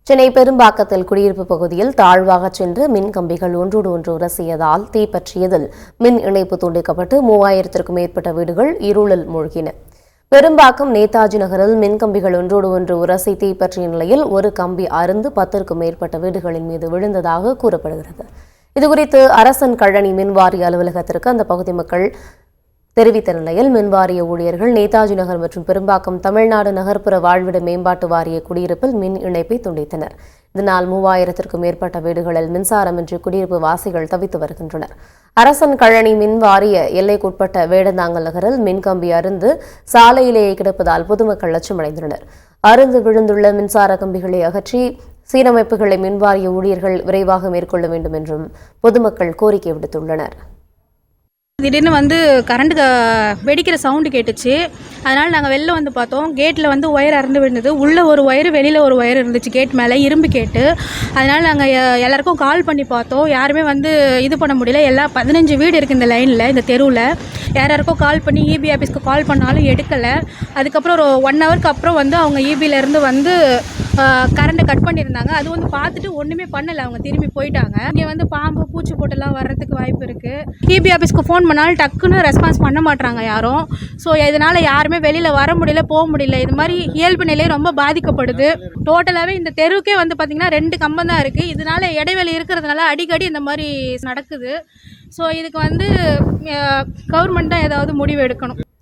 சென்னை பெரும்பாக்கத்தில் குடியிருப்பு பகுதியில் தாழ்வாக சென்று மின் கம்பிகள் ஒன்றோடு ஒன்று உரசியதால் தீப்பற்றியதில் மின் இணைப்பு துண்டிக்கப்பட்டு 3000க்கும் மேற்பட்ட வீடுகள் இருளில் மூழ்கின. பெரும்பாக்கம் நேதாஜி நகரில் மின் கம்பிகள் ஒன்றோடு ஒன்று உரசி தீப்பற்றிய நிலையில் ஒரு கம்பி அறுந்து 10க்கும் மேற்பட்ட வீடுகளின் மீது விழுந்ததாக கூறப்படுகிறது. இதுகுறித்து அரசன் கழனி மின்வாரிய அலுவலகத்திற்கு அந்த பகுதி மக்கள் தெரிவித்த நிலையில் மின்வாரிய ஊழியர்கள் நேதாஜி நகர் மற்றும் பெரும்பாக்கம் தமிழ்நாடு நகர்ப்புற வாழ்விட மேம்பாட்டு வாரிய குடியிருப்பில் மின் இணைப்பை துண்டித்தனர். இதனால் 3000க்கும் மேற்பட்ட வீடுகளில் மின்சாரமின்றி குடியிருப்பு வாசிகள் தவித்து வருகின்றனர். அரசன் கழனி மின் வாரிய எல்லைக்குட்பட்ட வேடந்தாங்கல் நகரில் மின்கம்பி அருந்து சாலையிலேயே கிடப்பதால் பொதுமக்கள் அச்சமடைந்தனர். அருந்து விழுந்துள்ள மின்சார கம்பிகளை அகற்றி சீரமைப்புகளை மின்வாரிய ஊழியர்கள் விரைவாக மேற்கொள்ள வேண்டும் என்றும் பொதுமக்கள் கோரிக்கை விடுத்துள்ளனர். திடீர்னு கரண்ட் வெடிக்கிற சவுண்டு கேட்டுச்சு. அதனால் நாங்கள் வெளில பார்த்தோம். கேட்டில் ஒயர் அறுந்து விழுந்தது. உள்ளே ஒரு ஒயர், வெளியில் ஒரு ஒயர் இருந்துச்சு கேட் மேலே, இரும்பு கேட்டு. அதனால் நாங்கள் எல்லாருக்கும் கால் பண்ணி பார்த்தோம். யாருமே இது பண்ண முடியல. எல்லா 15 வீடு இருக்குது இந்த லைனில், இந்த தெருவில். யாருக்கும் கால் பண்ணி இபி ஆஃபீஸ்க்கு கால் பண்ணாலும் எடுக்கலை. அதுக்கப்புறம் ஒரு 1 ஹவருக்கு அப்புறம் அவங்க இபியிலேருந்து கரண்ட்டை கட் பண்ணியிருந்தாங்க. அது பார்த்துட்டு ஒன்றுமே பண்ணலை, அவங்க திரும்பி போயிட்டாங்க. இங்கே பாம்பு பூச்சி போட்டெல்லாம் வர்றதுக்கு வாய்ப்பு இருக்குது. இபி ஆஃபீஸ்க்கு ஃபோன் பண்ணாலும் டக்குன்னு ரெஸ்பான்ஸ் பண்ண மாட்டாங்க யாரும். ஸோ இதனால் யாருமே வெளியில் வர முடியல, போக முடியல. இது மாதிரி இயல்பு நிலை ரொம்ப பாதிக்கப்படுது. டோட்டலாகவே இந்த தெருவுக்கே பார்த்திங்கன்னா 2 கம்பம் தான் இருக்குது. இதனால் இடைவெளி இருக்கிறதுனால அடிக்கடி இந்த மாதிரி நடக்குது. ஸோ இதுக்கு கவர்மெண்ட் தான் ஏதாவது முடிவு எடுக்கணும்.